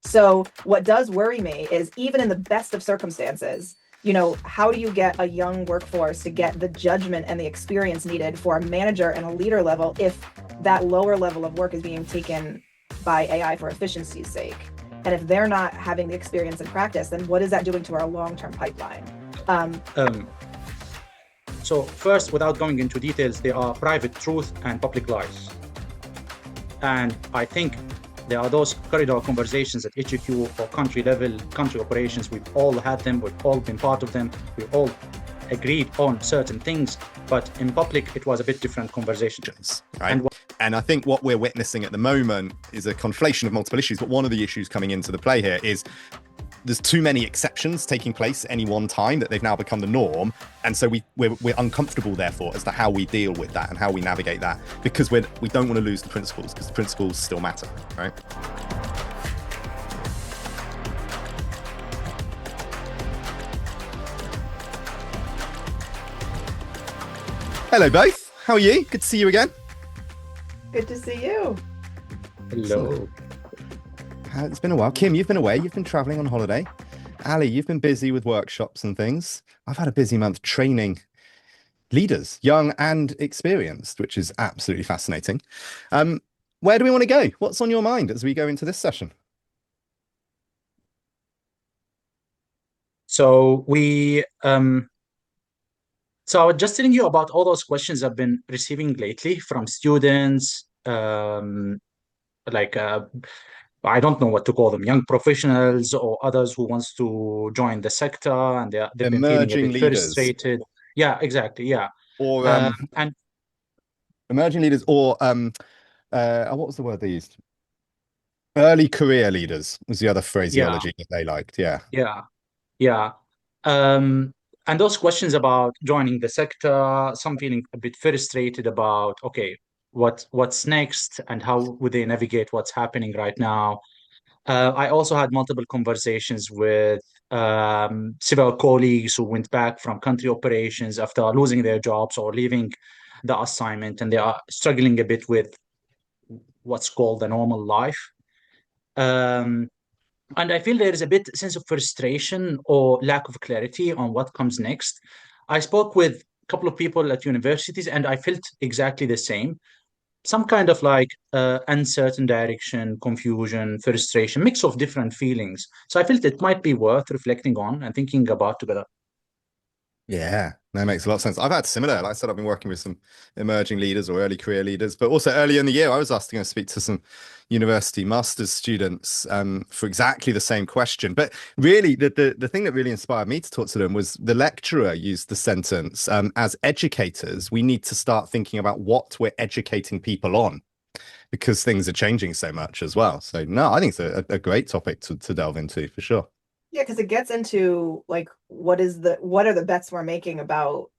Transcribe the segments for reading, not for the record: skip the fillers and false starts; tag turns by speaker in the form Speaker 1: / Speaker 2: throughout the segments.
Speaker 1: So what does worry me is even in the best of circumstances, how do you get a young workforce to get the judgment and the experience needed for a manager and a leader level if that lower level of work is being taken by AI for efficiency's sake? And if they're not having the experience and practice, then what is that doing to our long-term pipeline?
Speaker 2: So first, without going into details, there are private truth and public lies. And I think there are those corridor conversations at HQ or country level, country operations. We've all had them. We've all been part of them. We've all agreed on certain things. But in public, it was a bit different conversations.
Speaker 3: Right. And I think what we're witnessing at the moment is a conflation of multiple issues. But one of the issues coming into the play here is there's too many exceptions taking place at any one time that they've now become the norm. And so we're uncomfortable, therefore, as to how we deal with that and how we navigate that, because we don't want to lose the principles, because the principles still matter, right? Hello, both. How are you? Good to see you again.
Speaker 1: Good to see you.
Speaker 2: Hello.
Speaker 3: It's been a while. Kim, you've been away. You've been traveling on holiday. Ali, you've been busy with workshops and things. I've had a busy month training leaders, young and experienced, which is absolutely fascinating. Where do we want to go? What's on your mind as we go into this session?
Speaker 2: So I was just telling you about all those questions I've been receiving lately from students, I don't know what to call them, young professionals or others who wants to join the sector, and they've been feeling a bit frustrated. Yeah, exactly. Yeah.
Speaker 3: Or
Speaker 2: and
Speaker 3: emerging leaders, or what was the word they used? Early career leaders was the other phraseology that they liked. Yeah.
Speaker 2: Yeah. Yeah. And those questions about joining the sector, some feeling a bit frustrated about, okay, what's next and how would they navigate what's happening right now. I also had multiple conversations with civil colleagues who went back from country operations after losing their jobs or leaving the assignment, and they are struggling a bit with what's called the normal life. And I feel there is a bit sense of frustration or lack of clarity on what comes next. I spoke with a couple of people at universities, and I felt exactly the same. Some kind of uncertain direction, confusion, frustration, mix of different feelings. So I felt it might be worth reflecting on and thinking about together.
Speaker 3: Yeah, that makes a lot of sense. I've had similar, like I said, I've been working with some emerging leaders or early career leaders, but also early in the year, I was asked to go speak to some university master's students for exactly the same question. But really, the thing that really inspired me to talk to them was the lecturer used the sentence, as educators, we need to start thinking about what we're educating people on, because things are changing so much as well. So no, I think it's a great topic to delve into for sure.
Speaker 1: Yeah, because it gets into what are the bets we're making about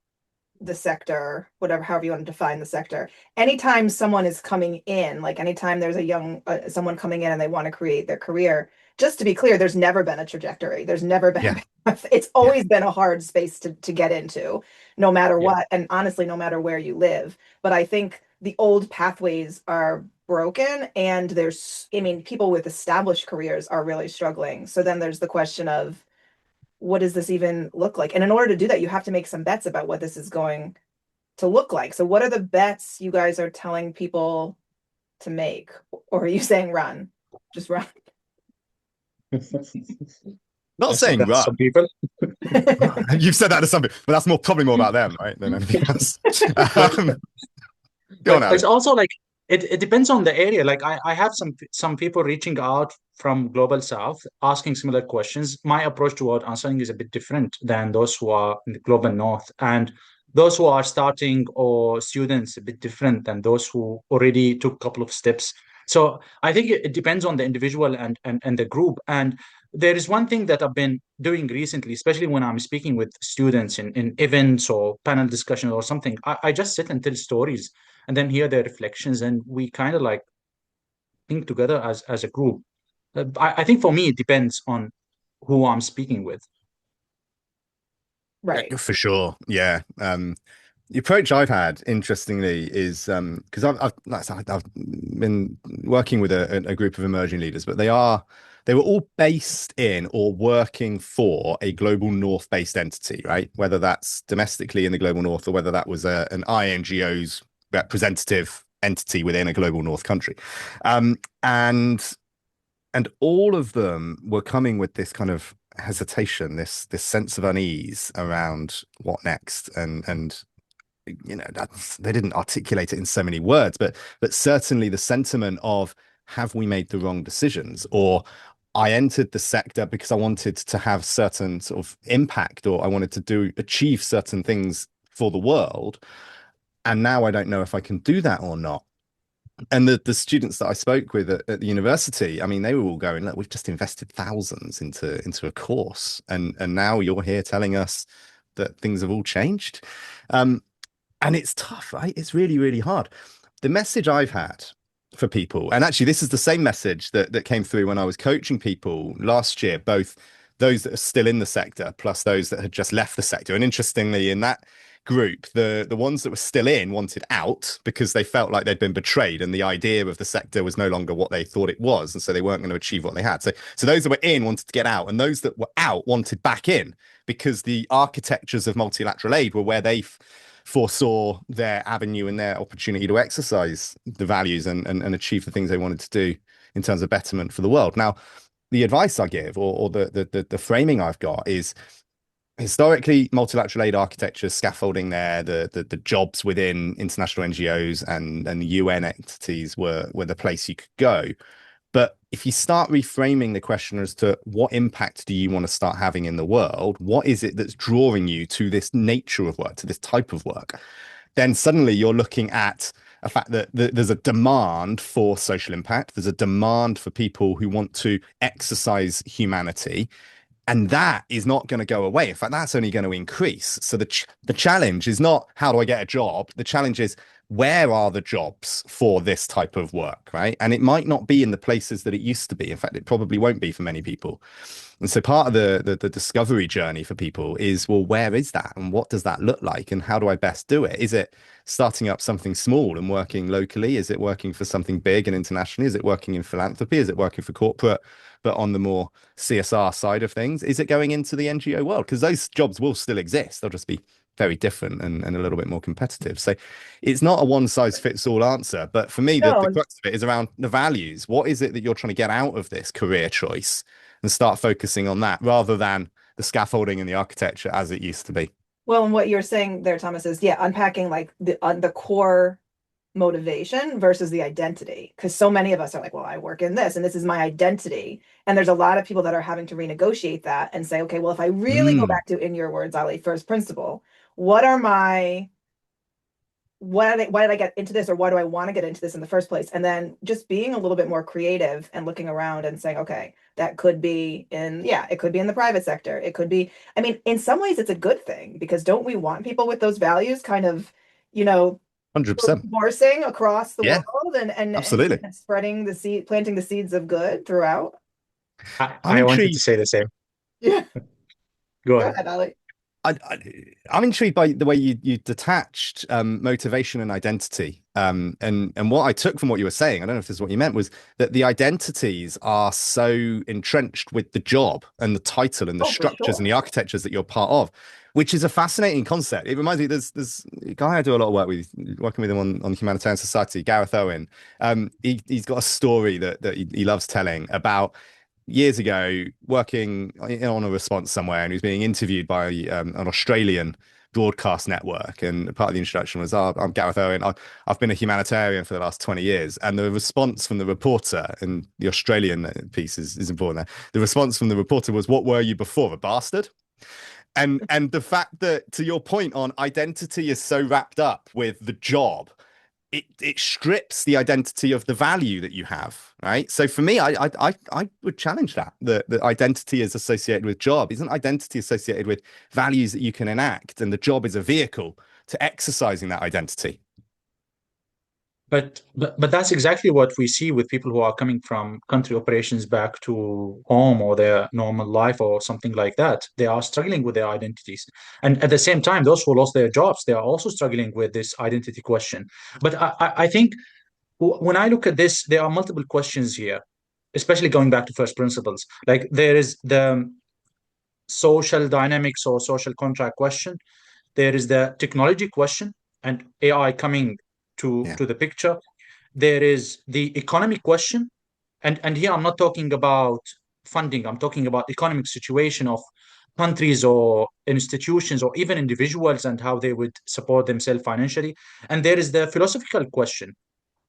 Speaker 1: the sector, however you want to define the sector. Anytime someone is coming in, anytime there's a young someone coming in and they want to create their career, just to be clear, there's never been a trajectory. There's never been. It's always been a hard space to get into, no matter what, and honestly, no matter where you live. But I think the old pathways are broken, and people with established careers are really struggling. So then there's the question of, what does this even look like? And in order to do that, you have to make some bets about what this is going to look like. So what are the bets you guys are telling people to make? Or are you saying run? Just run.
Speaker 3: Not saying run.
Speaker 2: Some people.
Speaker 3: You've said that to some people, but that's probably more about them, right, than anything else. Go on, Alex.
Speaker 2: It's also it depends on the area. I have some people reaching out from Global South asking similar questions. My approach toward answering is a bit different than those who are in the Global North, and those who are starting or students a bit different than those who already took a couple of steps. So I think it depends on the individual and the group. And there is one thing that I've been doing recently, especially when I'm speaking with students in events or panel discussions or something. I just sit and tell stories and then hear their reflections, and we kind of think together as a group. I think for me, it depends on who I'm speaking with.
Speaker 1: Right.
Speaker 3: For sure. Yeah. The approach I've had, interestingly, is because I've been working with a group of emerging leaders, but they are they were all based in or working for a global north-based entity, right? Whether that's domestically in the global north or whether that was an INGO's representative entity within a global north country. Um, and and all of them were coming with this kind of hesitation, this sense of unease around what next, and they didn't articulate it in so many words, but certainly the sentiment of, have we made the wrong decisions? Or I entered the sector because I wanted to have certain sort of impact, or I wanted to achieve certain things for the world, and now I don't know if I can do that or not. And the students that I spoke with at the university, I mean, they were all going, look, we've just invested thousands into a course, and now you're here telling us that things have all changed. And it's tough, right? It's really, really hard. The message I've had for people, and actually this is the same message that came through when I was coaching people last year, both those that are still in the sector plus those that had just left the sector. And interestingly, in that group, the ones that were still in wanted out because they felt like they'd been betrayed and the idea of the sector was no longer what they thought it was, and so they weren't going to achieve what they had. So those that were in wanted to get out, and those that were out wanted back in because the architectures of multilateral aid were where they foresaw their avenue and their opportunity to exercise the values and achieve the things they wanted to do in terms of betterment for the world. Now, the advice I give, or the framing I've got, is historically multilateral aid architecture, scaffolding there, the jobs within international NGOs and the UN entities were the place you could go. But if you start reframing the question as to what impact do you want to start having in the world, what is it that's drawing you to this nature of work, to this type of work, then suddenly you're looking at a fact that there's a demand for social impact. There's a demand for people who want to exercise humanity. And that is not going to go away. In fact, that's only going to increase. So the challenge is not, how do I get a job? The challenge is, where are the jobs for this type of work, right? And it might not be in the places that it used to be. In fact, it probably won't be for many people. And so part of the discovery journey for people is, well, where is that? And what does that look like? And how do I best do it? Is it starting up something small and working locally? Is it working for something big and internationally? Is it working in philanthropy? Is it working for corporate, but on the more CSR side of things? Is it going into the NGO world? Because those jobs will still exist. They'll just be very different and a little bit more competitive. So it's not a one size fits all answer. But for me, the crux of it is around the values. What is it that you're trying to get out of this career choice, and start focusing on that rather than the scaffolding and the architecture as it used to be?
Speaker 1: Well, and what you're saying there, Thomas, is unpacking like the core motivation versus the identity. Because so many of us are like, well, I work in this and this is my identity. And there's a lot of people that are having to renegotiate that and say, okay, well, if I really go back to, in your words, Ali, first principle, why did I get into this, or why do I want to get into this in the first place? And then just being a little bit more creative and looking around and saying, okay, that could be it could be in the private sector. It could be, I mean, in some ways it's a good thing, because don't we want people with those values kind of,
Speaker 3: 100%.
Speaker 1: Forcing across the
Speaker 3: Yeah,
Speaker 1: world and
Speaker 3: absolutely.
Speaker 1: and spreading the seed, planting the seeds of good throughout.
Speaker 2: I wanted to say the same.
Speaker 1: Yeah.
Speaker 2: Go
Speaker 1: Go
Speaker 2: ahead.
Speaker 1: ahead, Ali.
Speaker 3: I'm intrigued by the way you detached motivation and identity. And what I took from what you were saying, I don't know if this is what you meant, was that the identities are so entrenched with the job and the title and the structures and the architectures that you're part of, which is a fascinating concept. It reminds me, there's a guy I do a lot of work with, working with him on Humanitarian Society, Gareth Owen. He's got a story that he loves telling about years ago, working on a response somewhere, and he was being interviewed by an Australian broadcast network. And part of the introduction was, I'm Gareth Owen. I've been a humanitarian for the last 20 years. And the response from the reporter, and the Australian piece is important there. The response from the reporter was, what were you before, a bastard? And the fact that, to your point on identity is so wrapped up with the job, it strips the identity of the value that you have, right? So for me, I would challenge that. The identity is associated with job. Isn't identity associated with values that you can enact? And the job is a vehicle to exercising that identity.
Speaker 2: But that's exactly what we see with people who are coming from country operations back to home or their normal life or something like that. They are struggling with their identities. And at the same time, those who lost their jobs, they are also struggling with this identity question. But I think when I look at this, there are multiple questions here. especially going back to first principles. Like there is the social dynamics or social contract question. There is the technology question and AI coming
Speaker 3: Yeah.
Speaker 2: to the picture. There is the economic question. And here I'm not talking about funding. I'm talking about economic situation of countries or institutions or even individuals and how they would support themselves financially. And there is the philosophical question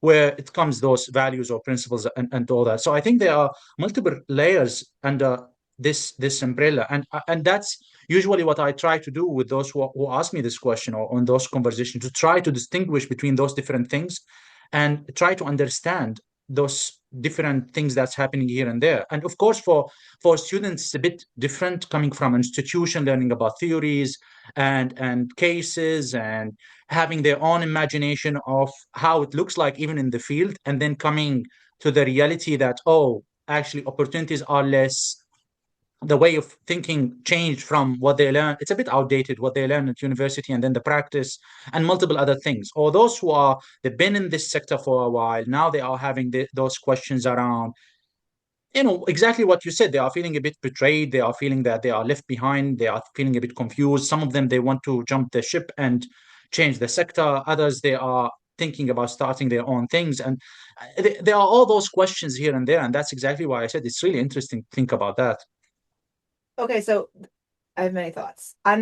Speaker 2: where it comes those values or principles and all that. So I think there are multiple layers under this umbrella, and that's usually what I try to do with those who ask me this question or on those conversations, to try to distinguish between those different things and try to understand those different things that's happening here and there. And of course, for students, it's a bit different coming from institution, learning about theories and cases and having their own imagination of how it looks like even in the field, and then coming to the reality that, oh, actually opportunities are less, the way of thinking changed from what they learn. It's a bit outdated what they learn at university, and then the practice and multiple other things. Or those who are, they've been in this sector for a while, now they are having those questions around, exactly what you said. They are feeling a bit betrayed. They are feeling that they are left behind. They are feeling a bit confused. Some of them, they want to jump the ship and change the sector. Others, they are thinking about starting their own things. And there are all those questions here and there. And that's exactly why I said it's really interesting to think about that.
Speaker 1: Okay, so I have many thoughts for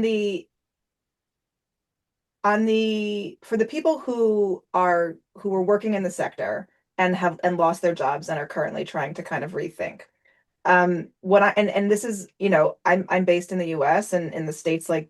Speaker 1: the people who were working in the sector and have and lost their jobs and are currently trying to kind of rethink. What I and this is, I'm based in the US, and in the States, like,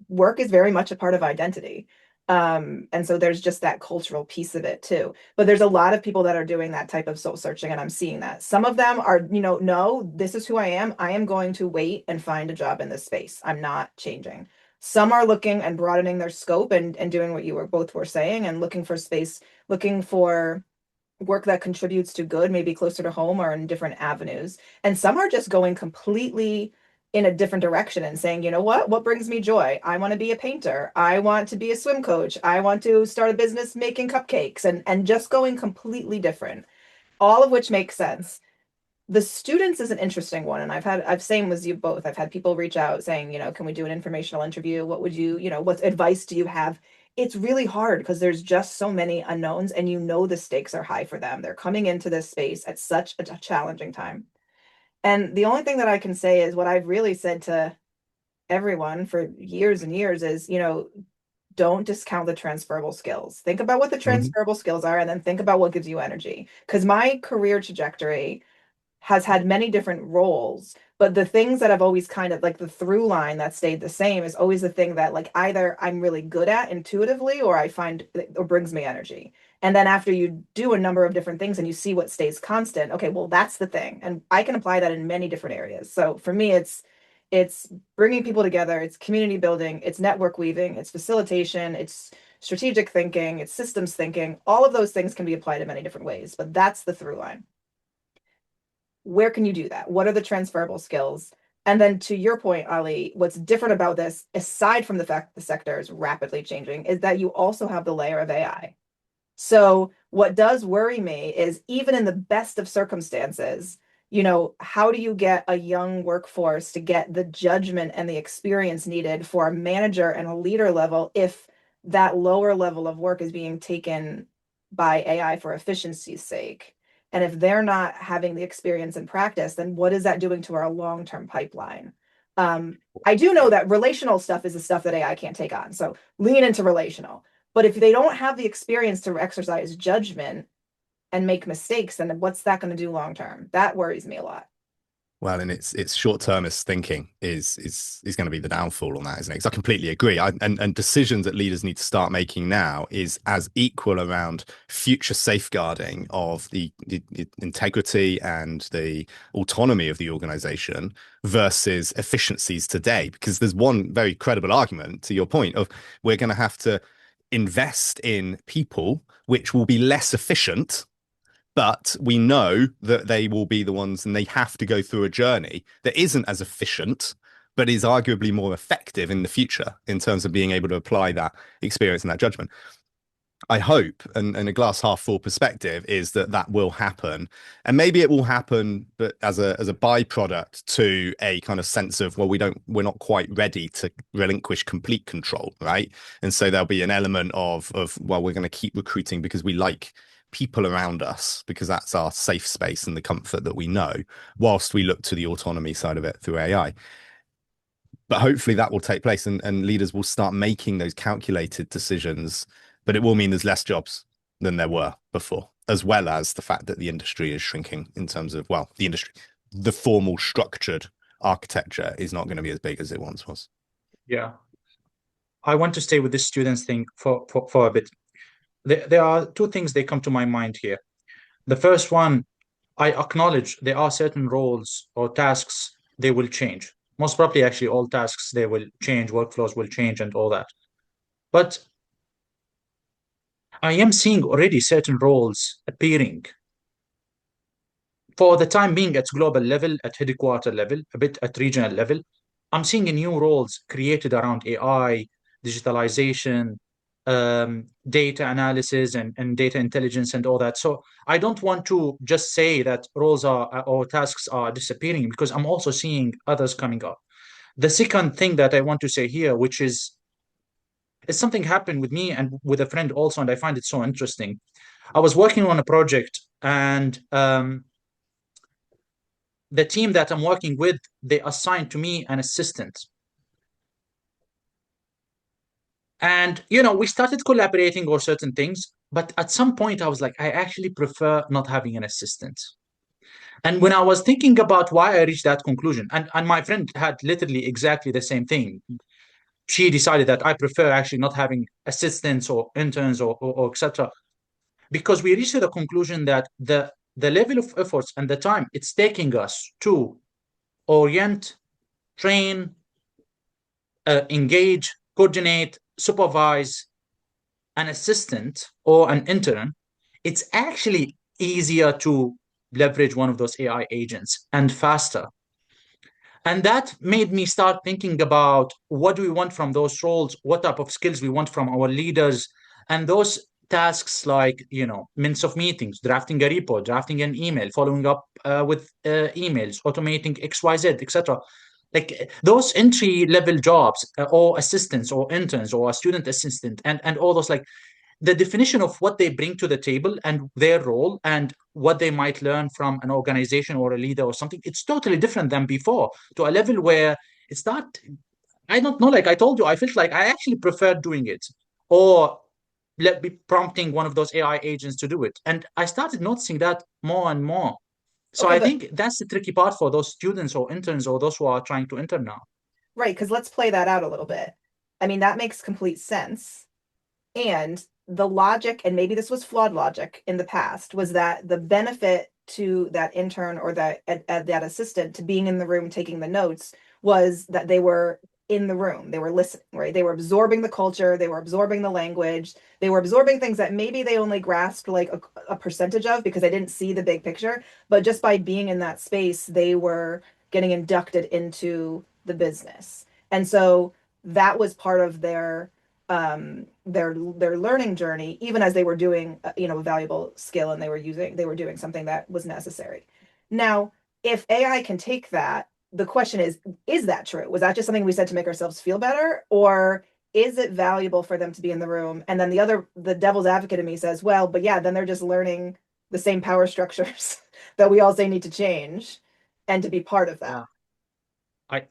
Speaker 1: work is very much a part of identity. And so there's just that cultural piece of it too. But there's a lot of people that are doing that type of soul searching, and I'm seeing that. Some of them are, no, this is who I am. I am going to wait and find a job in this space. I'm not changing. Some are looking and broadening their scope and doing what you were both were saying, and looking for space, looking for work that contributes to good, maybe closer to home or in different avenues. And some are just going completely in a different direction and saying, you know what brings me joy? I want to be a painter. I want to be a swim coach. I want to start a business making cupcakes, and just going completely different, all of which makes sense. The students is an interesting one. And I've same with you both. I've had people reach out saying, can we do an informational interview? What would what advice do you have? It's really hard because there's just so many unknowns, and the stakes are high for them. They're coming into this space at such a challenging time. And the only thing that I can say is what I've really said to everyone for years and years is, don't discount the transferable skills. Think about what the transferable skills are, and then think about what gives you energy. Because my career trajectory has had many different roles, but the things that I've always kind of like the through line that stayed the same is always the thing that, like, either I'm really good at intuitively, or I find or brings me energy. And then after you do a number of different things and you see what stays constant, okay, well, that's the thing. And I can apply that in many different areas. So for me, it's bringing people together, it's community building, it's network weaving, it's facilitation, it's strategic thinking, it's systems thinking. All of those things can be applied in many different ways, but that's the through line. Where can you do that? What are the transferable skills? And then to your point, Ali, what's different about this, aside from the fact the sector is rapidly changing, is that you also have the layer of AI. So what does worry me is, even in the best of circumstances, how do you get a young workforce to get the judgment and the experience needed for a manager and a leader level if that lower level of work is being taken by AI for efficiency's sake? And if they're not having the experience and practice, then what is that doing to our long-term pipeline? I do know that relational stuff is the stuff that AI can't take on. So lean into relational. But if they don't have the experience to exercise judgment and make mistakes, then what's that going to do long term? That worries me a lot.
Speaker 3: Well, and it's short-termist thinking is going to be the downfall on that, isn't it? Because I completely agree. And decisions that leaders need to start making now is as equal around future safeguarding of the integrity and the autonomy of the organization versus efficiencies today. Because there's one very credible argument to your point of, we're going to have to invest in people which will be less efficient, but we know that they will be the ones, and they have to go through a journey that isn't as efficient, but is arguably more effective in the future in terms of being able to apply that experience and that judgment. I hope, and a glass half full perspective is that that will happen, and maybe it will happen, but as a byproduct to a kind of sense of, well, we're not quite ready to relinquish complete control, right? And so there'll be an element of well, we're going to keep recruiting because we like people around us because that's our safe space and the comfort that we know, whilst we look to the autonomy side of it through AI. But hopefully that will take place, and leaders will start making those calculated decisions, but it will mean there's less jobs than there were before, as well as the fact that the industry is shrinking in terms of, well, the industry, the formal structured architecture is not going to be as big as it once was.
Speaker 2: Yeah. I want to stay with this students thing for a bit. There are two things they come to my mind here. The first one, I acknowledge there are certain roles or tasks they will change. Most probably, actually, all tasks they will change, workflows will change, and all that. But I am seeing already certain roles appearing for the time being at global level, at headquarter level, a bit at regional level. I'm seeing new roles created around AI, digitalization, data analysis, and data intelligence, and all that. So I don't want to just say that roles are or tasks are disappearing, because I'm also seeing others coming up. The second thing that I want to say here, which is something happened with me and with a friend also, and I find it so interesting. I was working on a project, and the team that I'm working with, they assigned to me an assistant. And, we started collaborating on certain things, but at some point I was like, I actually prefer not having an assistant. And when I was thinking about why I reached that conclusion, and my friend had literally exactly the same thing. She decided that I prefer actually not having assistants or interns or etc. Because we reached the conclusion that the level of efforts and the time it's taking us to orient, train, engage, coordinate, supervise an assistant or an intern, it's actually easier to leverage one of those AI agents and faster. And that made me start thinking about what do we want from those roles, what type of skills we want from our leaders, and those tasks like, minutes of meetings, drafting a report, drafting an email, following up with emails, automating XYZ, etc. Like those entry level jobs or assistants or interns or a student assistant and all those, like the definition of what they bring to the table and their role and what they might learn from an organization or a leader or something, it's totally different than before, to a level where it's not, I don't know, like I told you, I felt like I actually preferred doing it, or let me prompting one of those AI agents to do it. And I started noticing that more and more. So
Speaker 1: Okay,
Speaker 2: I
Speaker 1: but
Speaker 2: think that's the tricky part for those students or interns or those who are trying to enter now.
Speaker 1: right, because let's play that out a little bit. I mean, that makes complete sense. And the logic, and maybe this was flawed logic in the past, was that the benefit to that intern or that assistant to being in the room taking the notes was that they were in the room, they were listening, right? They were absorbing the culture, they were absorbing the language, they were absorbing things that maybe they only grasped like a percentage of because they didn't see the big picture. But just by being in that space, they were getting inducted into the business. And so that was part of their learning journey, even as they were doing a valuable skill, and they were doing something that was necessary. Now, if AI can take that, the question is that true? Was that just something we said to make ourselves feel better, or is it valuable for them to be in the room? And then the devil's advocate in me says, well, but yeah, then they're just learning the same power structures that we all say need to change and to be part of that.
Speaker 2: Yeah. I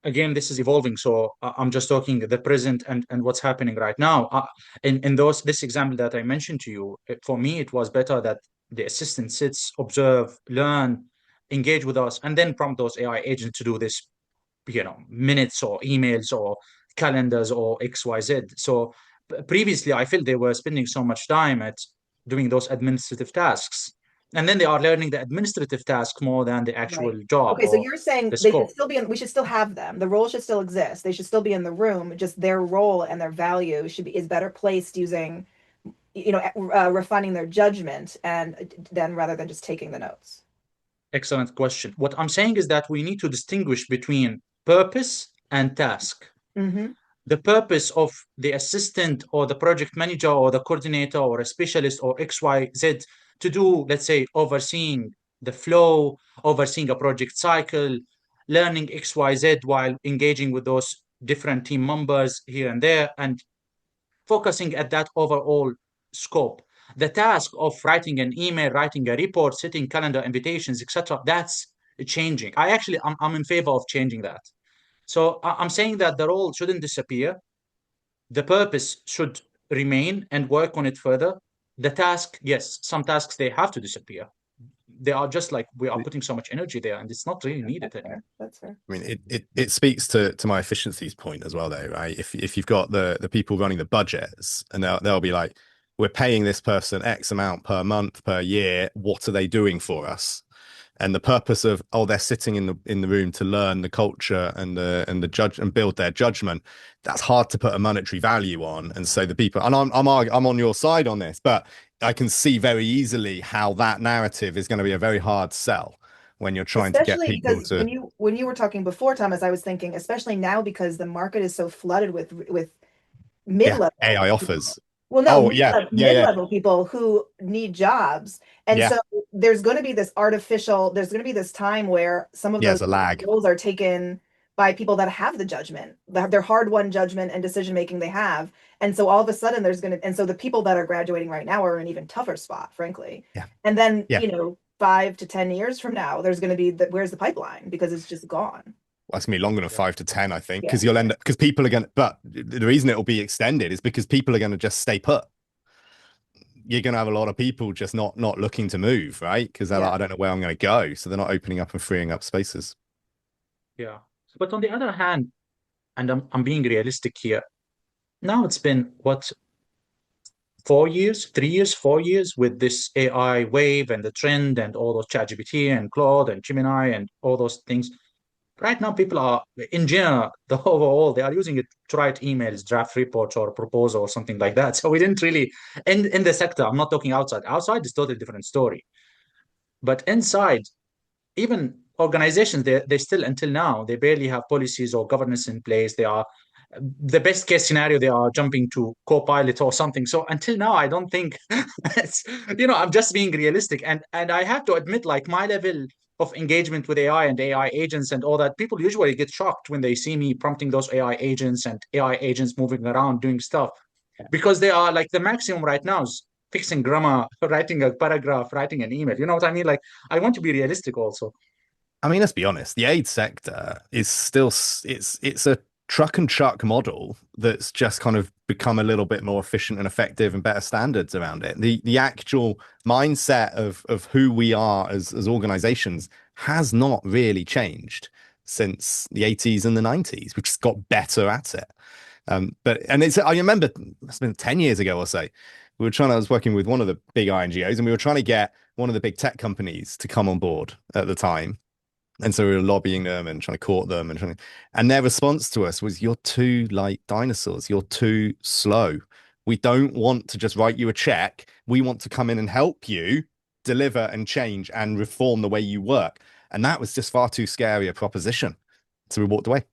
Speaker 2: Again, this is evolving, so I'm just talking the present and what's happening right now. In this example that I mentioned to you, for me it was better that the assistant sits, observe, learn, engage with us, and then prompt those AI agents to do this, minutes or emails or calendars or XYZ. So previously, I feel they were spending so much time at doing those administrative tasks, and then they are learning the administrative task more than the actual
Speaker 1: Right.
Speaker 2: job
Speaker 1: Okay, so
Speaker 2: or
Speaker 1: you're saying
Speaker 2: the
Speaker 1: they should
Speaker 2: scope.
Speaker 1: still be we should still have them. The role should still exist. They should still be in the room. Just their role and their value is better placed using, refining their judgment and then rather than just taking the notes.
Speaker 2: Excellent question. What I'm saying is that we need to distinguish between purpose and task.
Speaker 1: Mm-hmm.
Speaker 2: the purpose of the assistant or the project manager or the coordinator or a specialist or XYZ to do, let's say, overseeing the flow, overseeing a project cycle, learning XYZ while engaging with those different team members here and there, and focusing at that overall scope. The task of writing an email, writing a report, setting calendar invitations, etc., that's changing. I'm in favor of changing that. So I'm saying that the role shouldn't disappear. The purpose should remain and work on it further. The task, yes, some tasks, they have to disappear. They are just like we are putting so much energy there and it's not really needed anymore.
Speaker 1: That's fair.
Speaker 3: I mean, it speaks to my efficiencies point as well, though, right? If you've got the people running the budgets and they'll be like, we're paying this person X amount per month, per year. What are they doing for us? And the purpose of, oh, they're sitting in the room to learn the culture and the judge and build their judgment. That's hard to put a monetary value on. And so the people, and I'm on your side on this, but I can see very easily how that narrative is going to be a very hard sell when you're trying to get
Speaker 1: Especially
Speaker 3: people
Speaker 1: because
Speaker 3: to,
Speaker 1: when you were talking before, Thomas, I was thinking, especially now because the market is so flooded with
Speaker 3: yeah,
Speaker 1: mid-level
Speaker 3: AI
Speaker 1: people.
Speaker 3: offers.
Speaker 1: Well, no,
Speaker 3: Oh, yeah, yeah, yeah,
Speaker 1: mid-level people who need jobs. And
Speaker 3: yeah,
Speaker 1: so there's going to be this time where some of
Speaker 3: yeah.
Speaker 1: those
Speaker 3: There's a lag.
Speaker 1: roles are taken by people that have the judgment, their hard-won judgment and decision-making they have. And so all of a sudden and so the people that are graduating right now are in an even tougher spot, frankly.
Speaker 3: Yeah,
Speaker 1: And then,
Speaker 3: yeah.
Speaker 1: 5 to 10 years from now, there's going to be where's the pipeline? Because it's just gone.
Speaker 3: Well, it's gonna be longer than 5 to 10, I think,
Speaker 1: Yeah.
Speaker 3: because you'll end up because people are gonna. But the reason it will be extended is because people are gonna just stay put. You're gonna have a lot of people just not looking to move, right? Because they're like, I don't know where I'm gonna go, so they're not opening up and freeing up spaces.
Speaker 2: Yeah. But on the other hand, and I'm being realistic here, now it's been what, 4 years, 3 years, 4 years with this AI wave and the trend and all those ChatGPT and Claude and Gemini and all those things. Right now, people are, in general, the overall, they are using it to write emails, draft reports, or proposal or something like that. So we didn't really, in the sector, I'm not talking outside. Outside is totally different story. But inside, even organizations, they still, until now, they barely have policies or governance in place. They are, the best case scenario, they are jumping to Copilot or something. So until now, I don't think it's, I'm just being realistic. And I have to admit, like, my level of engagement with AI and AI agents and all that, people usually get shocked when they see me prompting those AI agents and AI agents moving around doing stuff, because they are like, the maximum right now is fixing grammar, writing a paragraph, writing an email. You know what I mean? Like, I want to be realistic also.
Speaker 3: I mean, let's be honest. The aid sector is still it's a truck and chuck model that's just kind of become a little bit more efficient and effective and better standards around it. The actual mindset of who we are as organizations has not really changed since the 80s and the 90s. We've just got better at it. I remember it's been 10 years ago or so. I was working with one of the big INGOs and we were trying to get one of the big tech companies to come on board at the time. And so we were lobbying them and trying to court them and their response to us was, you're too like dinosaurs. You're too slow. We don't want to just write you a check. We want to come in and help you deliver and change and reform the way you work. And that was just far too scary a proposition. So we walked away,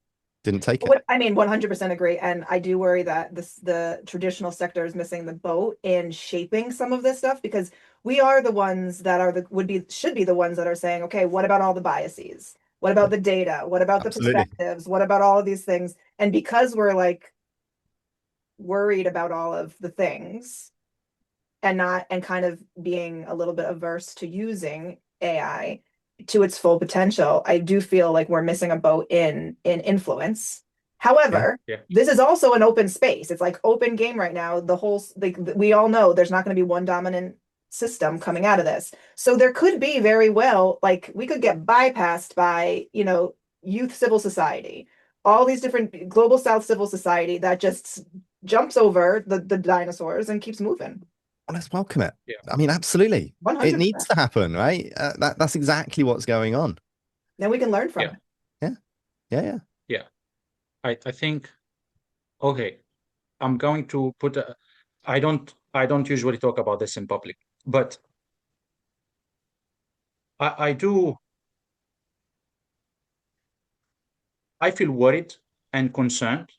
Speaker 3: didn't take it.
Speaker 1: I mean, 100% agree. And I do worry that the traditional sector is missing the boat in shaping some of this stuff, because we are the ones that are should be the ones that are saying, okay, what about all the biases? What about the data? What about the
Speaker 3: Absolutely.
Speaker 1: perspectives? What about all of these things? And because we're like worried about all of the things and kind of being a little bit averse to using AI to its full potential, I do feel like we're missing a boat in influence. However,
Speaker 2: Yeah.
Speaker 1: this is also an open space. It's like open game right now. We all know there's not going to be one dominant system coming out of this. So there could be very well, like, we could get bypassed by, youth civil society, all these different global South civil society that just jumps over the dinosaurs and keeps moving.
Speaker 3: Well, let's welcome it.
Speaker 2: Yeah.
Speaker 3: I mean, absolutely.
Speaker 1: 100%.
Speaker 3: It needs to happen, right? That's exactly what's going on.
Speaker 1: Then we can learn from it.
Speaker 3: Yeah. Yeah. Yeah.
Speaker 2: Yeah. I think, okay, I'm going to put I don't usually talk about this in public, but I feel worried and concerned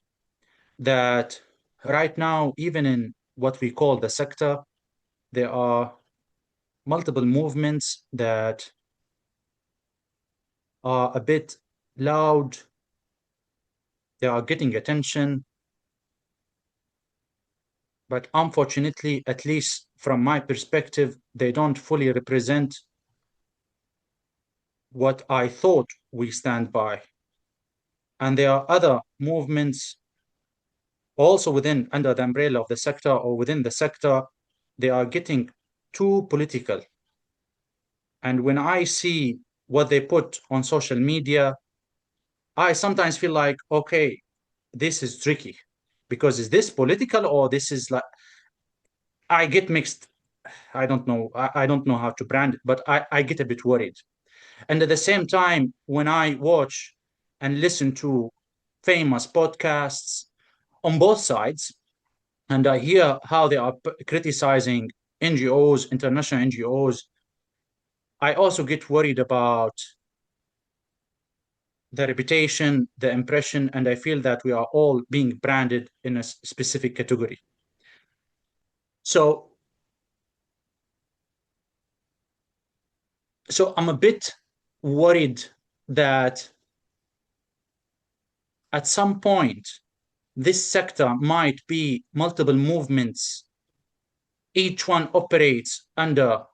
Speaker 2: that right now, even in what we call the sector, there are multiple movements that are a bit loud. They are getting attention, but unfortunately, at least from my perspective, they don't fully represent what I thought we stand by. And there are other movements also within, under the umbrella of the sector or within the sector, they are getting too political. And when I see what they put on social media, I sometimes feel like, okay, this is tricky, because is this political or this is like, I get mixed. I don't know. I don't know how to brand it, but I get a bit worried. And at the same time, when I watch and listen to famous podcasts on both sides, and I hear how they are criticizing NGOs, international NGOs, I also get worried about the reputation, the impression, and I feel that we are all being branded in a specific category. So I'm a bit worried that at some point, this sector might be multiple movements. Each one operates under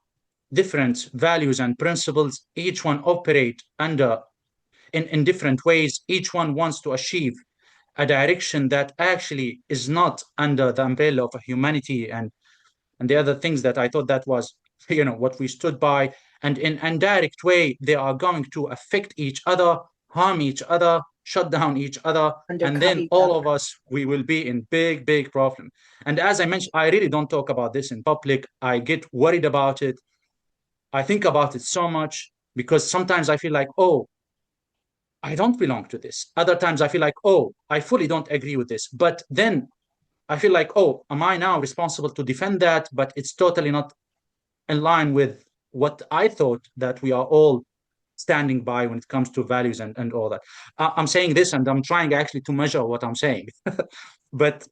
Speaker 2: different values and principles. Each one operates under in different ways. Each one wants to achieve a direction that actually is not under the umbrella of humanity and the other things that I thought that was, what we stood by. And in an indirect way, they are going to affect each other, harm each other, shut down each other, and
Speaker 1: Undercut
Speaker 2: then
Speaker 1: each
Speaker 2: all
Speaker 1: other.
Speaker 2: of us, we will be in big, big problem. And as I mentioned, I really don't talk about this in public. I get worried about it. I think about it so much because sometimes I feel like, oh, I don't belong to this. Other times I feel like, oh, I fully don't agree with this. But then I feel like, oh, am I now responsible to defend that? But it's totally not in line with what I thought that we are all standing by when it comes to values and all that. I'm saying this and I'm trying actually to measure what I'm saying. But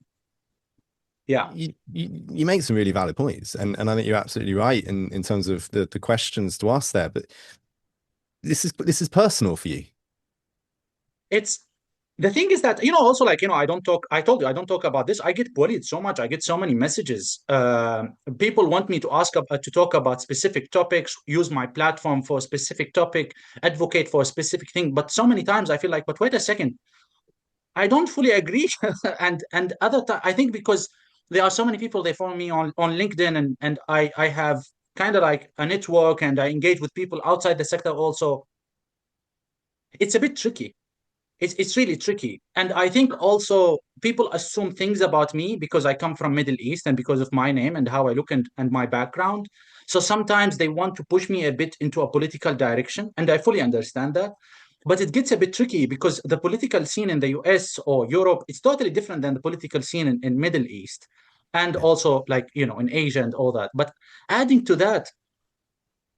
Speaker 2: yeah.
Speaker 3: You make some really valid points, and I think you're absolutely right in terms of the questions to ask there. But this is personal for you.
Speaker 2: It's the thing is that, also like, I told you, I don't talk about this. I get bullied so much. I get so many messages. People want me to to talk about specific topics, use my platform for a specific topic, advocate for a specific thing. But so many times I feel like, but wait a second, I don't fully agree. and I think because there are so many people, they follow me on LinkedIn, and I have kind of like a network, and I engage with people outside the sector also. It's a bit tricky. It's really tricky. And I think also people assume things about me because I come from Middle East and because of my name and how I look and my background. So sometimes they want to push me a bit into a political direction, and I fully understand that. But it gets a bit tricky because the political scene in the US or Europe, it's totally different than the political scene in Middle East, and also like, in Asia and all that. But adding to that,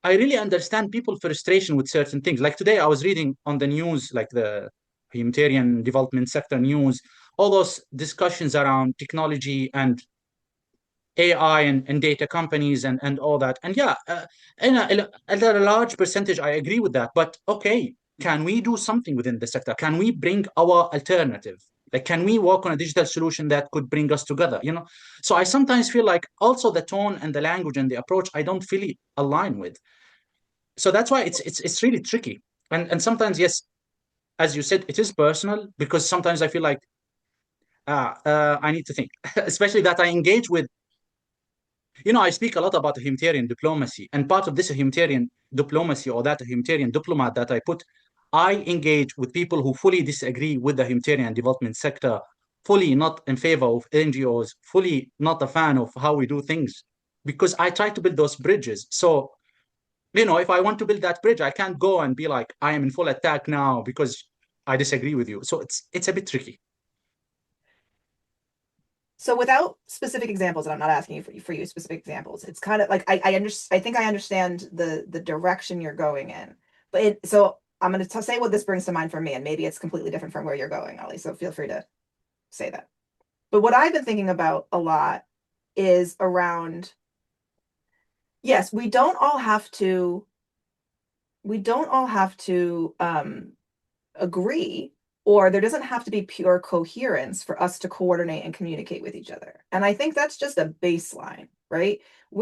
Speaker 2: I really understand people's frustration with certain things. Like today, I was reading on the news, like the humanitarian development sector news, all those discussions around technology and AI and data companies and all that. And yeah, at a large percentage, I agree with that. But okay, can we do something within the sector? Can we bring our alternative? Like, can we work on a digital solution that could bring us together? So I sometimes feel like also the tone and the language and the approach, I don't fully align with. So that's why it's really tricky. And sometimes, yes, as you said, it is personal because sometimes I feel like I need to think, especially that I engage with, I speak a lot about humanitarian diplomacy, and part of this humanitarian diplomacy or that humanitarian diplomat that I put, I engage with people who fully disagree with the humanitarian development sector, fully not in favor of NGOs, fully not a fan of how we do things, because I try to build those bridges. So if I want to build that bridge, I can't go and be like, I am in full attack now because I disagree with you. So it's a bit tricky.
Speaker 1: So without specific examples, and I'm not asking you for you specific examples, it's kind of like I think I understand the direction you're going in. But so I'm going to say what this brings to mind for me, and maybe it's completely different from where you're going, Ali. So feel free to say that. But what I've been thinking about a lot is around, yes, we don't all have to agree, or there doesn't have to be pure coherence for us to coordinate and communicate with each other. And I think that's just a baseline, right?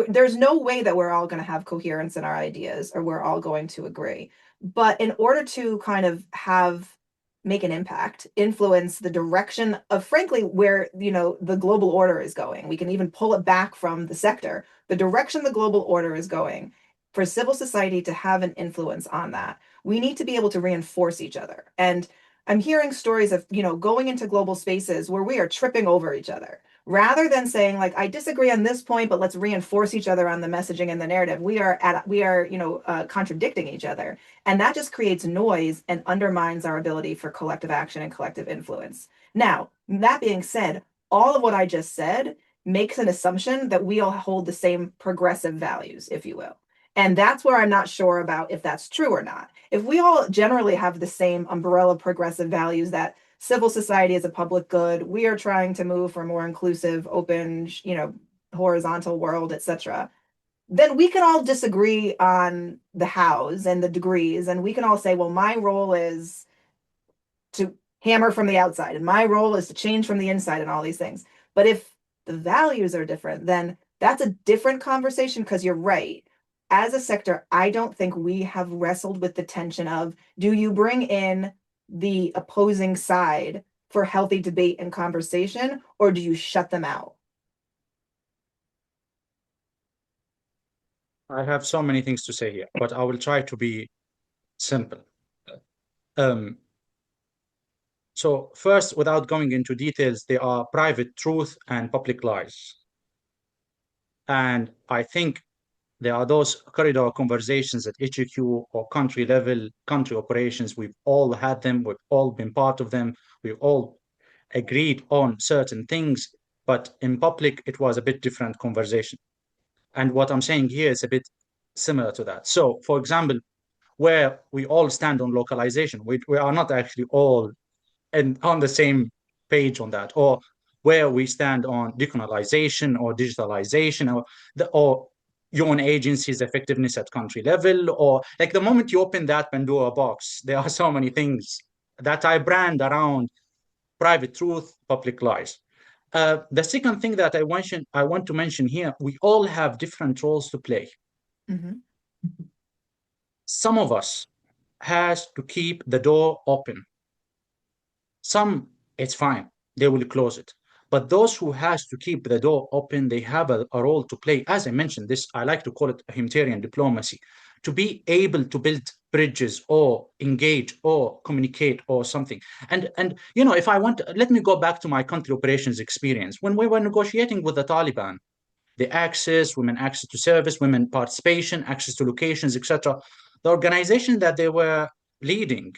Speaker 1: There's no way that we're all going to have coherence in our ideas or we're all going to agree. But in order to kind of make an impact, influence the direction of, frankly, where, the global order is going, we can even pull it back from the sector, the direction the global order is going, for civil society to have an influence on that, we need to be able to reinforce each other. And I'm hearing stories of, going into global spaces where we are tripping over each other. Rather than saying, like, I disagree on this point, but let's reinforce each other on the messaging and the narrative. We are contradicting each other. And that just creates noise and undermines our ability for collective action and collective influence. Now, that being said, all of what I just said makes an assumption that we all hold the same progressive values, if you will. And that's where I'm not sure about if that's true or not. If we all generally have the same umbrella progressive values, that civil society is a public good, we are trying to move for a more inclusive, open, horizontal world, etc., then we can all disagree on the hows and the degrees, and we can all say, well, my role is to hammer from the outside, and my role is to change from the inside, and all these things. But if the values are different, then that's a different conversation, because you're right. As a sector, I don't think we have wrestled with the tension of, do you bring in the opposing side for healthy debate and conversation, or do you shut them out?
Speaker 2: I have so many things to say here, but I will try to be simple. Um, so first, without going into details, there are private truth and public lies. And I think there are those corridor conversations at HQ or country level, country operations. We've all had them. We've all been part of them. We've all agreed on certain things, but in public, it was a bit different conversation. And what I'm saying here is a bit similar to that. So, for example, where we all stand on localization, we are not actually all on the same page on that, or where we stand on decolonization or digitalization, or UN agencies' effectiveness at country level, or like the moment you open that Pandora box, there are so many things that I brand around private truth, public lies. The second thing that I want to mention here, we all have different roles to play.
Speaker 1: Mhm.
Speaker 2: Some of us has to keep the door open. Some, it's fine, they will close it. But those who has to keep the door open, they have a role to play. As I mentioned, this, I like to call it humanitarian diplomacy, to be able to build bridges or engage or communicate or something. And if I want, let me go back to my country operations experience. When we were negotiating with the Taliban, the access, women access to service, women participation, access to locations, etc. The organization that they were leading,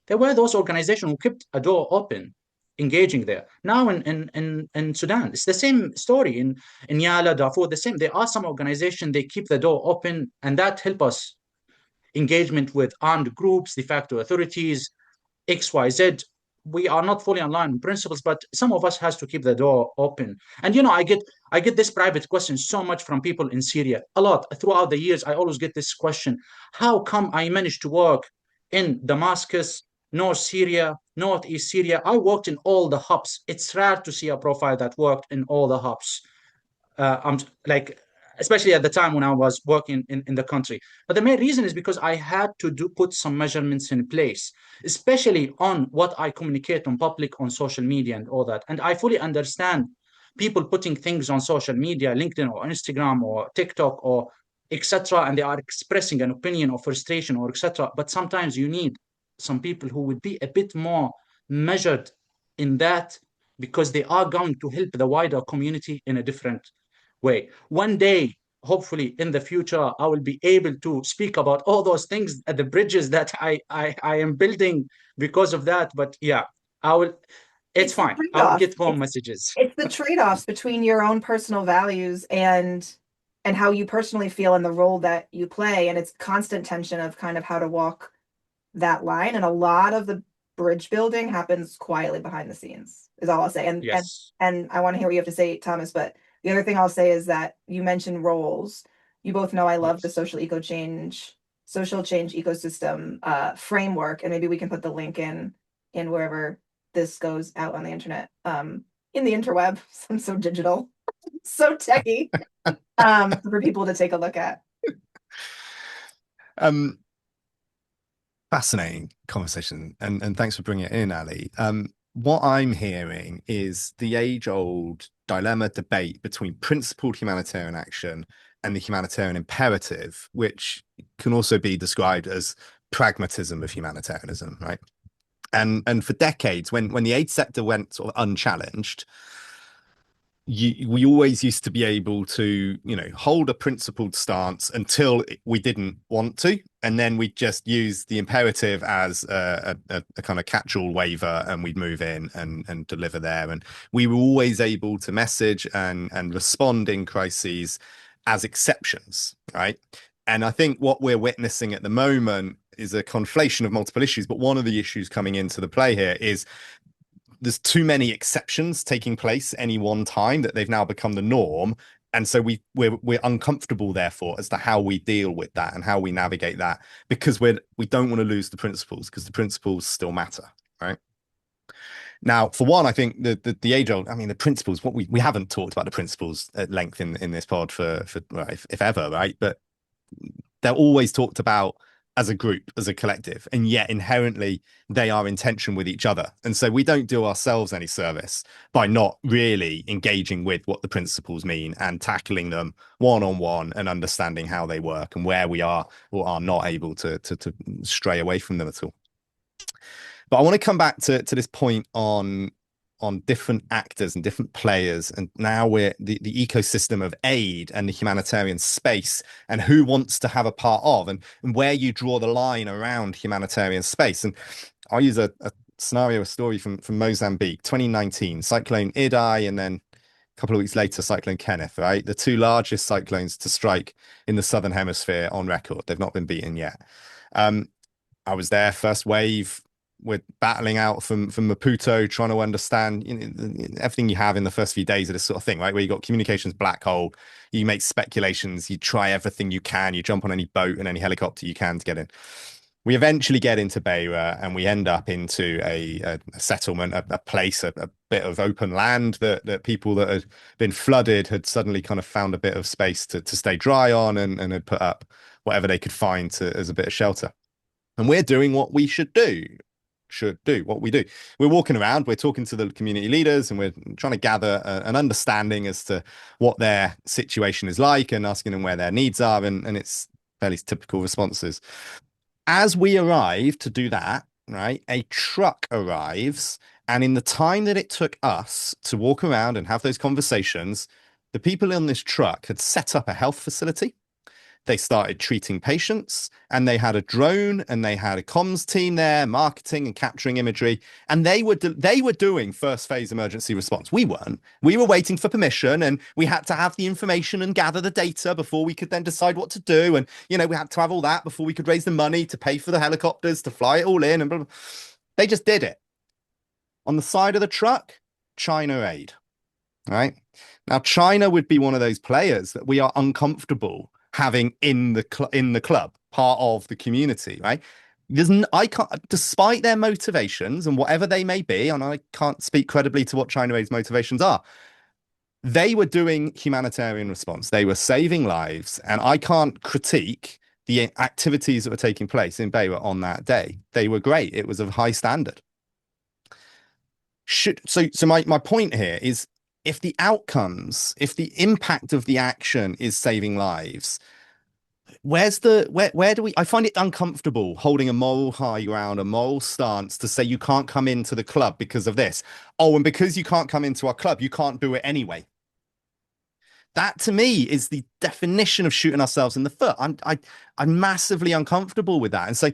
Speaker 2: there were those organizations who kept a door open, engaging there. Now in Sudan, it's the same story. In Yala, Darfur, the same. There are some organizations, they keep the door open, and that help us engagement with armed groups, de facto authorities, XYZ. We are not fully aligned in principles, but some of us has to keep the door open. And I get this private question so much from people in Syria. A lot throughout the years, I always get this question: how come I managed to work in Damascus, North Syria, Northeast Syria? I worked in all the hubs. It's rare to see a profile that worked in all the hubs. I'm like, especially at the time when I was working in the country. But the main reason is because I had to put some measurements in place, especially on what I communicate on public, on social media and all that. And I fully understand people putting things on social media, LinkedIn or Instagram or TikTok or etc., and they are expressing an opinion or frustration or etc. But sometimes you need some people who would be a bit more measured in that, because they are going to help the wider community in a different way. One day, hopefully in the future, I will be able to speak about all those things at the bridges that I am building because of that. But yeah, I will. It's
Speaker 1: It's the
Speaker 2: fine. I will
Speaker 1: trade-offs.
Speaker 2: get more messages.
Speaker 1: It's the trade-offs between your own personal values and how you personally feel in the role that you play. And it's constant tension of kind of how to walk that line. And a lot of the bridge building happens quietly behind the scenes, is all I'll say.
Speaker 2: Yes.
Speaker 1: And I want to hear what you have to say, Thomas, but the other thing I'll say is that you mentioned roles. You both know I love the
Speaker 2: Yes.
Speaker 1: social change ecosystem framework, and maybe we can put the link in wherever this goes out on the internet, in the interweb. I'm so digital, so techie, for people to take a look at.
Speaker 3: Fascinating conversation, and thanks for bringing it in, Ali. What I'm hearing is the age-old dilemma debate between principled humanitarian action and the humanitarian imperative, which can also be described as pragmatism of humanitarianism, right? And for decades, when the aid sector went sort of unchallenged, we always used to be able to, hold a principled stance until we didn't want to, and then we'd just use the imperative as a kind of catch-all waiver, and we'd move in and deliver there. And we were always able to message and respond in crises as exceptions, right? And I think what we're witnessing at the moment is a conflation of multiple issues, but one of the issues coming into the play here is there's too many exceptions taking place at any one time that they've now become the norm. And so we're uncomfortable, therefore, as to how we deal with that and how we navigate that, because we don't want to lose the principles, because the principles still matter, right? Now, for one, I think the age old, I mean, the principles, what we haven't talked about the principles at length in this pod for well, if ever, right? But they're always talked about as a group, as a collective, and yet inherently they are in tension with each other. And so we don't do ourselves any service by not really engaging with what the principles mean and tackling them one-on-one and understanding how they work and where we are or are not able to stray away from them at all. But I want to come back to this point on different actors and different players, and now we're the ecosystem of aid and the humanitarian space, and who wants to have a part of, and where you draw the line around humanitarian space. And I'll use a story from Mozambique, 2019, Cyclone Idai, and then a couple of weeks later, Cyclone Kenneth, right? The two largest cyclones to strike in the Southern Hemisphere on record. They've not been beaten yet. I was there, first wave. We're battling out from Maputo, trying to understand everything you have in the first few days of this sort of thing, right? Where you got communications black hole, you make speculations, you try everything you can, you jump on any boat and any helicopter you can to get in. We eventually get into Beira, and we end up into a settlement, a place, a bit of open land that people that had been flooded had suddenly kind of found a bit of space to stay dry on, and had put up whatever they could find as a bit of shelter. And we're doing what we should do what we do. We're walking around, we're talking to the community leaders, and we're trying to gather an understanding as to what their situation is like and asking them where their needs are, and it's fairly typical responses. As we arrive to do that, right, a truck arrives, and in the time that it took us to walk around and have those conversations, the people on this truck had set up a health facility. They started treating patients, and they had a drone, and they had a comms team there, marketing and capturing imagery, and they were doing first phase emergency response. We weren't. We were waiting for permission, and we had to have the information and gather the data before we could then decide what to do. And we had to have all that before we could raise the money to pay for the helicopters to fly it all in, and blah, blah. They just did it. On the side of the truck, China Aid. Right now, China would be one of those players that we are uncomfortable having in the club, part of the community, right? I can't, despite their motivations and whatever they may be, and I can't speak credibly to what China Aid's motivations are. They were doing humanitarian response. They were saving lives, and I can't critique the activities that were taking place in Beirut on that day. They were great. It was of high standard. So my point here is, if the outcomes, if the impact of the action is saving lives, where do we, I find it uncomfortable holding a moral high ground, a moral stance to say you can't come into the club because of this. Oh, and because you can't come into our club, you can't do it anyway. That to me is the definition of shooting ourselves in the foot. I'm massively uncomfortable with that. And so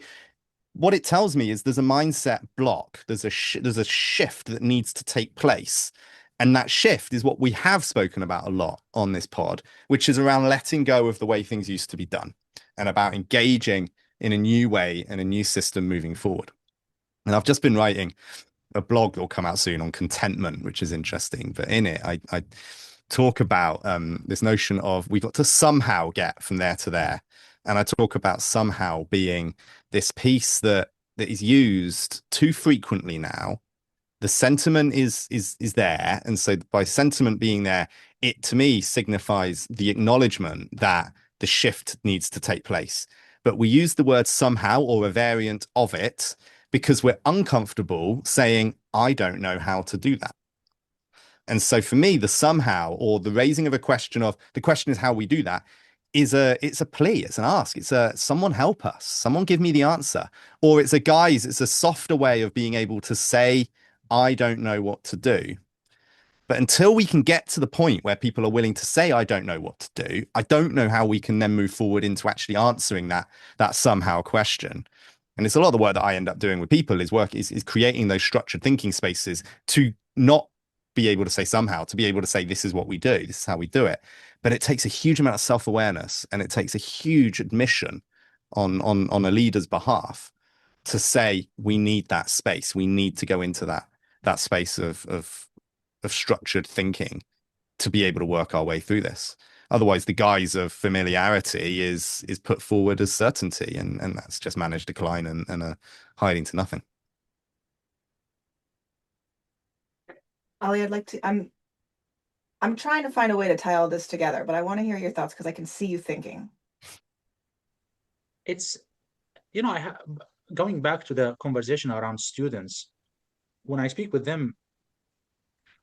Speaker 3: what it tells me is there's a mindset block. There's a shift that needs to take place. And that shift is what we have spoken about a lot on this pod, which is around letting go of the way things used to be done and about engaging in a new way and a new system moving forward. And I've just been writing a blog that will come out soon on contentment, which is interesting. But in it, I talk about this notion of we've got to somehow get from there to there. And I talk about somehow being this piece that is used too frequently now. The sentiment is there. And so by sentiment being there, it to me signifies the acknowledgement that the shift needs to take place. But we use the word somehow or a variant of it because we're uncomfortable saying, I don't know how to do that. And so for me, the somehow or the raising of a question of the question is how we do that it's a plea, it's an ask, it's a someone help us, someone give me the answer. Or it's a guise, it's a softer way of being able to say, I don't know what to do. But until we can get to the point where people are willing to say, I don't know what to do, I don't know how we can then move forward into actually answering that somehow question. And it's a lot of the work that I end up doing with people is creating those structured thinking spaces to not be able to say somehow, to be able to say, this is what we do, this is how we do it. But it takes a huge amount of self-awareness and it takes a huge admission on a leader's behalf to say, we need that space. We need to go into that space of structured thinking to be able to work our way through this. Otherwise, the guise of familiarity is put forward as certainty, and that's just managed decline and a hiding to nothing.
Speaker 1: Ali, I'm trying to find a way to tie all this together, but I want to hear your thoughts because I can see you thinking.
Speaker 2: It's, going back to the conversation around students, when I speak with them,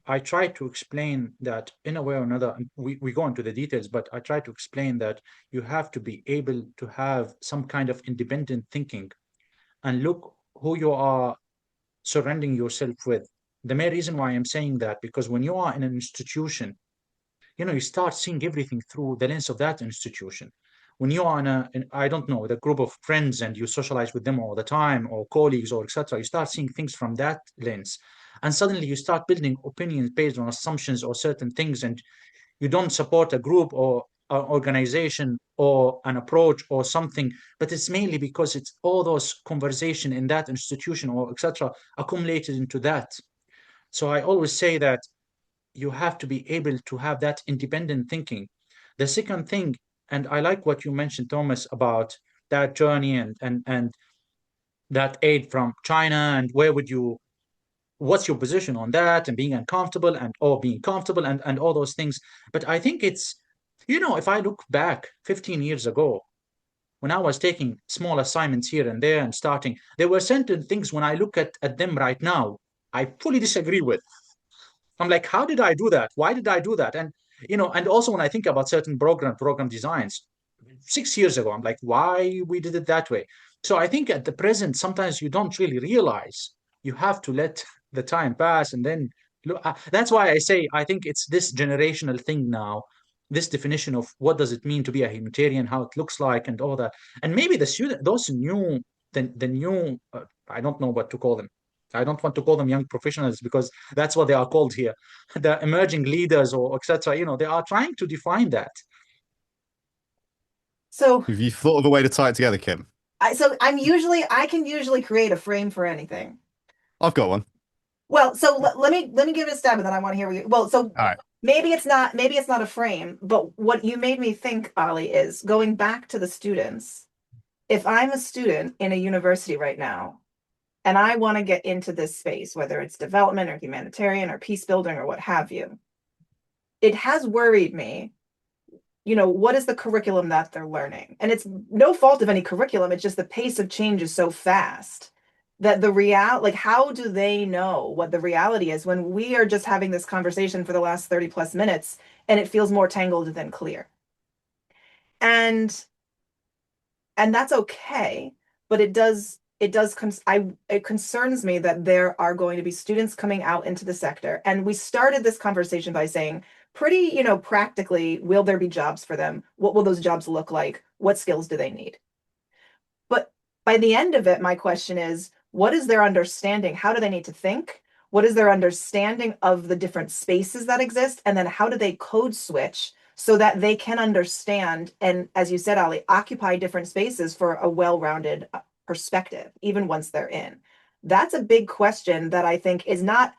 Speaker 2: I try to explain that in a way or another, we go into the details, but I try to explain that you have to be able to have some kind of independent thinking and look who you are surrounding yourself with. The main reason why I'm saying that, because when you are in an institution, you start seeing everything through the lens of that institution. When you are I don't know, with a group of friends and you socialize with them all the time, or colleagues, or etc., you start seeing things from that lens. And suddenly you start building opinions based on assumptions or certain things, and you don't support a group or an organization or an approach or something, but it's mainly because it's all those conversation in that institution or etc. accumulated into that. So I always say that you have to be able to have that independent thinking. The second thing, and I like what you mentioned, Thomas, about that journey and that aid from China, and what's your position on that, and being uncomfortable and or being comfortable and all those things. But I think it's, if I look back 15 years ago, when I was taking small assignments here and there and starting, there were certain things when I look at them right now, I fully disagree with. I'm like, how did I do that? Why did I do that? And also when I think about certain program designs 6 years ago, I'm like, why we did it that way? So I think at the present, sometimes you don't really realize. You have to let the time pass and then look. That's why I say I think it's this generational thing now, this definition of what does it mean to be a humanitarian, how it looks like, and all that. And maybe those new, the new, I don't know what to call them. I don't want to call them young professionals because that's what they are called here. The emerging leaders or etc. They are trying to define that.
Speaker 1: So
Speaker 3: Have you thought of a way to tie it together, Kim?
Speaker 1: I can usually create a frame for anything.
Speaker 3: I've got one.
Speaker 1: Well, so let me give it a stab, and then I want to hear what you. Well, so
Speaker 3: All right.
Speaker 1: maybe it's not a frame, but what you made me think, Ali, is going back to the students. If I'm a student in a university right now, and I want to get into this space, whether it's development or humanitarian or peace building or what have you, it has worried me. What is the curriculum that they're learning? And it's no fault of any curriculum. It's just the pace of change is so fast that like, how do they know what the reality is when we are just having this conversation for the last 30 plus minutes and it feels more tangled than clear? And that's okay, but it concerns me that there are going to be students coming out into the sector. And we started this conversation by saying, pretty, practically, will there be jobs for them? What will those jobs look like? What skills do they need? But by the end of it, my question is, what is their understanding? How do they need to think? What is their understanding of the different spaces that exist? And then how do they code switch so that they can understand and, as you said, Ali, occupy different spaces for a well-rounded perspective, even once they're in? That's a big question that I think is not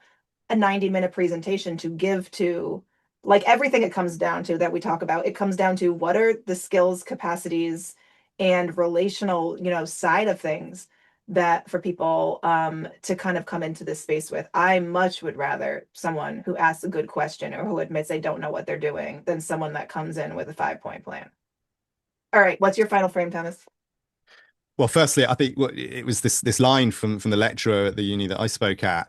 Speaker 1: a 90-minute presentation to give to, like, everything it comes down to that we talk about. It comes down to what are the skills, capacities, and relational, side of things that for people to kind of come into this space with. I much would rather someone who asks a good question or who admits they don't know what they're doing than someone that comes in with a 5-point plan. All right, what's your final frame, Thomas?
Speaker 3: Well, firstly, I think it was this line from the lecturer at the uni that I spoke at.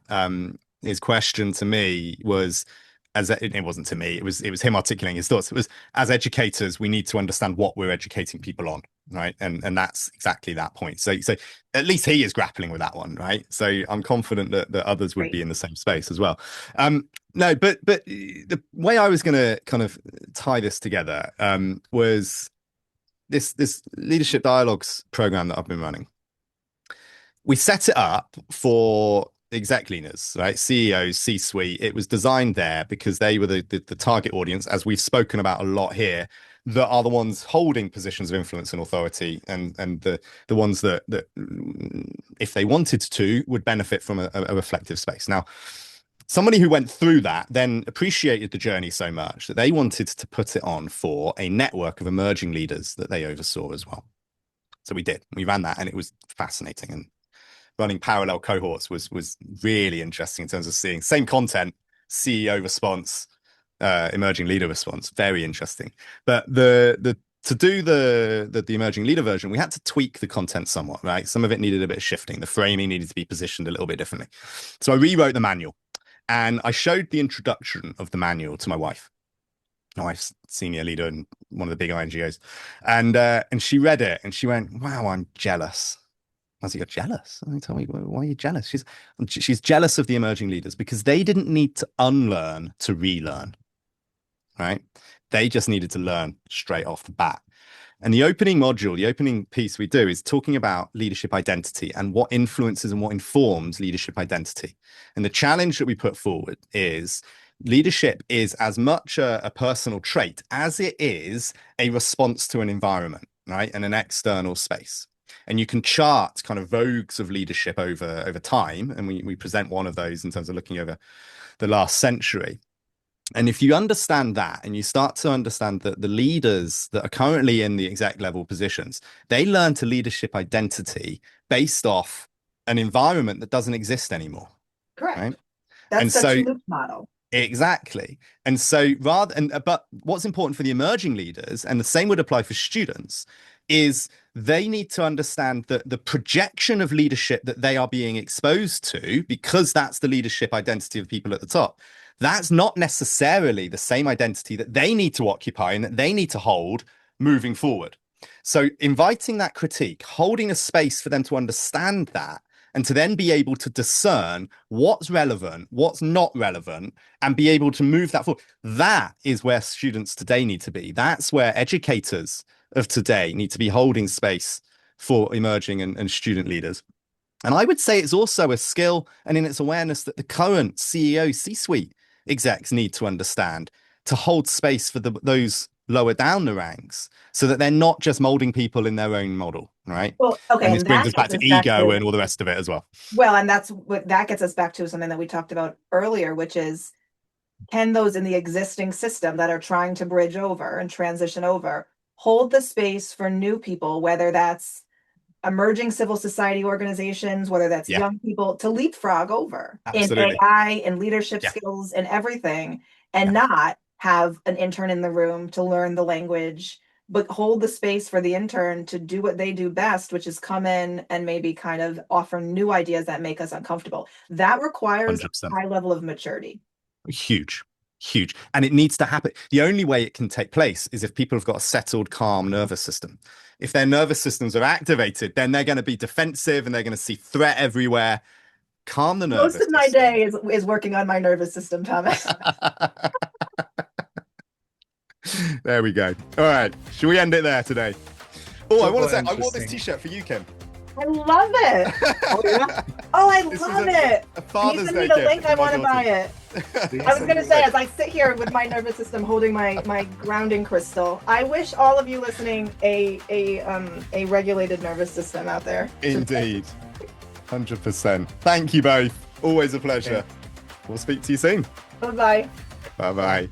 Speaker 3: His question to me was, it wasn't to me, it was him articulating his thoughts. It was, as educators, we need to understand what we're educating people on, right? And that's exactly that point. So at least he is grappling with that one, right? So I'm confident that others would
Speaker 1: Great.
Speaker 3: be in the same space as well. No, but the way I was going to kind of tie this together was this leadership dialogues program that I've been running. We set it up for exec leaders, right? CEOs, C-suite. It was designed there because they were the target audience, as we've spoken about a lot here, that are the ones holding positions of influence and authority, and the ones that if they wanted to would benefit from a reflective space. Now, somebody who went through that then appreciated the journey so much that they wanted to put it on for a network of emerging leaders that they oversaw as well. So we did. We ran that, and it was fascinating. And running parallel cohorts was really interesting in terms of seeing same content, CEO response, emerging leader response. Very interesting. But to do the emerging leader version, we had to tweak the content somewhat, right? Some of it needed a bit of shifting. The framing needed to be positioned a little bit differently. So I rewrote the manual. And I showed the introduction of the manual to my wife. My wife's senior leader in one of the big INGOs. And she read it and she went, "Wow, I'm jealous." I was like, "You're jealous?" And tell me, why are you jealous? She's jealous of the emerging leaders because they didn't need to unlearn to relearn, right? They just needed to learn straight off the bat. And the opening module, the opening piece we do is talking about leadership identity and what influences and what informs leadership identity. And the challenge that we put forward is leadership is as much a personal trait as it is a response to an environment, right? And an external space. And you can chart kind of vogues of leadership over time. And we present one of those in terms of looking over the last century. And if you understand that and you start to understand that the leaders that are currently in the exec level positions, they learn to leadership identity based off an environment that doesn't exist anymore.
Speaker 1: Correct.
Speaker 3: Right?
Speaker 1: That's such a loop model.
Speaker 3: Exactly. And so but what's important for the emerging leaders, and the same would apply for students, is they need to understand that the projection of leadership that they are being exposed to, because that's the leadership identity of people at the top, that's not necessarily the same identity that they need to occupy and that they need to hold moving forward. So inviting that critique, holding a space for them to understand that, and to then be able to discern what's relevant, what's not relevant, and be able to move that forward. That is where students today need to be. That's where educators of today need to be holding space for emerging and student leaders. And I would say it's also a skill and in its awareness that the current CEO, C-suite execs need to understand to hold space for those lower down the ranks so that they're not just molding people in their own model, right?
Speaker 1: Well, okay.
Speaker 3: And this brings us back to ego and all the rest of it as well.
Speaker 1: Well, and that's what that gets us back to something that we talked about earlier, which is, can those in the existing system that are trying to bridge over and transition over hold the space for new people, whether that's emerging civil society organizations, whether that's young people, to leapfrog over in AI and leadership skills and everything, and not have an intern in the room to learn the language, but hold the space for the intern to do what they do best, which is come in and maybe kind of offer new ideas that make us uncomfortable. That requires
Speaker 3: 100%.
Speaker 1: a high level of maturity.
Speaker 3: Huge. And it needs to happen. The only way it can take place is if people have got a settled, calm nervous system. If their nervous systems are activated, then they're going to be defensive and they're going to see threat everywhere. Calm the nervous system.
Speaker 1: Most of my day is working on my nervous system, Thomas.
Speaker 3: There we go. All right. Should we end it there today? Oh, I want to say, I wore this t-shirt for you, Kim.
Speaker 1: I love it. Oh, yeah? Oh, I love it.
Speaker 3: A Father's
Speaker 1: Can you
Speaker 3: Day
Speaker 1: send me the link?
Speaker 3: gift.
Speaker 1: I want to buy it. I was going to say, as I sit here with my nervous system holding my grounding crystal, I wish all of you listening a regulated nervous system out there.
Speaker 3: Indeed. 100%. Thank you both. Always a pleasure. We'll speak to you soon.
Speaker 1: Bye-bye.
Speaker 3: Bye bye.